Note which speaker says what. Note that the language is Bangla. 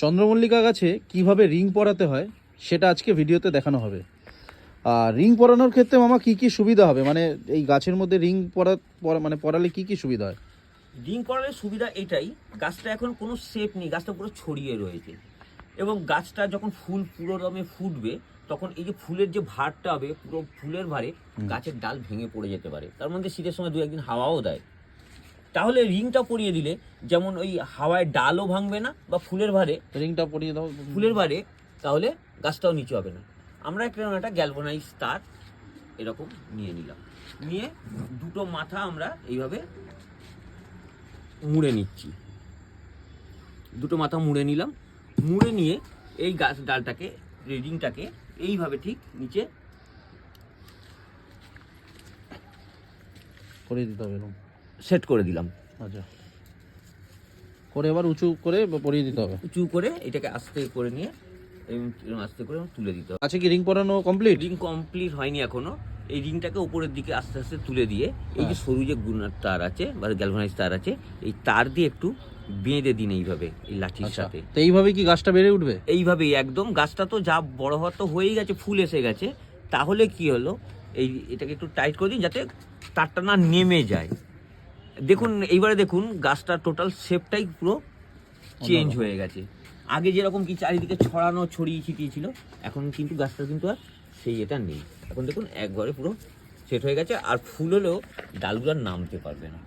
Speaker 1: চন্দ্রমল্লিকা গাছে কিভাবে রিং পরাতে হয় সেটা আজকে ভিডিওতে দেখানো হবে। আর রিং পরানোর ক্ষেত্রে মামা কি কি সুবিধা হবে, মানে এই গাছের মধ্যে রিং পরালে কি কি সুবিধা হয়?
Speaker 2: রিং করার সুবিধা এটাই, গাছটা এখন কোনো শেপ নেই, গাছটা পুরো ছড়িয়ে রয়েছে এবং গাছটা যখন ফুল পুরো দমে ফুটবে তখন এই যে ফুলের যে ভারটা হবে, পুরো ফুলের ভারে গাছের ডাল ভেঙে পড়ে যেতে পারে। তার মধ্যে শীতের সময় দু একদিন হাওয়াও দেয়। তাহলে রিংটা পরিয়ে দিলে যেমন ওই হাওয়ায় ডালও ভাঙবে না বা ফুলের ভারে
Speaker 1: রিংটা পরিয়ে দাও
Speaker 2: ফুলের ভারে, তাহলে গাছটাও নিচু হবে না। আমরা একটা গ্যালভানাইজ তার এরকম নিয়ে নিলাম, নিয়ে দুটো মাথা আমরা এইভাবে মুড়ে নিচ্ছি। দুটো মাথা মুড়ে নিলাম, মুড়ে নিয়ে এই গাছ ডালটাকে রিংটাকে এইভাবে ঠিক নিচে
Speaker 1: পরিয়ে দিতে হবে এরকম
Speaker 2: সেট করে দিলাম।
Speaker 1: আচ্ছা, করে এবার উঁচু করে পরিয়ে দিতে হবে।
Speaker 2: উঁচু করে এটাকে আস্তে করে নিয়ে এরকম আস্তে করে তুলে দিতে হবে।
Speaker 1: আচ্ছা, কি রিং পরানো কমপ্লিট?
Speaker 2: রিং কমপ্লিট হয়নি এখনো। এই রিংটাকে উপরের দিকে আস্তে আস্তে তুলে দিয়ে এই যে সরু যে গুনার তার আছে বা গ্যালভানাইজ তার আছে, এই তার দিয়ে একটু বেঁধে দিন এইভাবে এই লাঠির সাথে।
Speaker 1: তো এইভাবে কি গাছটা বেড়ে উঠবে?
Speaker 2: এইভাবেই একদম। গাছটা তো যা বড় হওয়ার তো হয়েই গেছে, ফুল এসে গেছে। তাহলে কি হলো, এই এটাকে একটু টাইট করে দিন যাতে তারটা না নেমে যায়। দেখুন এইবারে দেখুন গাছটা টোটাল শেপটাই পুরো চেঞ্জ হয়ে গেছে। আগে যেরকম কি চারিদিকে ছড়ানো ছড়িয়ে ছিটিয়ে ছিল, এখন কিন্তু গাছটা কিন্তু আর সেই এটা নেই। এখন দেখুন একবারে পুরো সেট হয়ে গেছে, আর ফুল হলেও ডালগুলো নামতে পারবে না।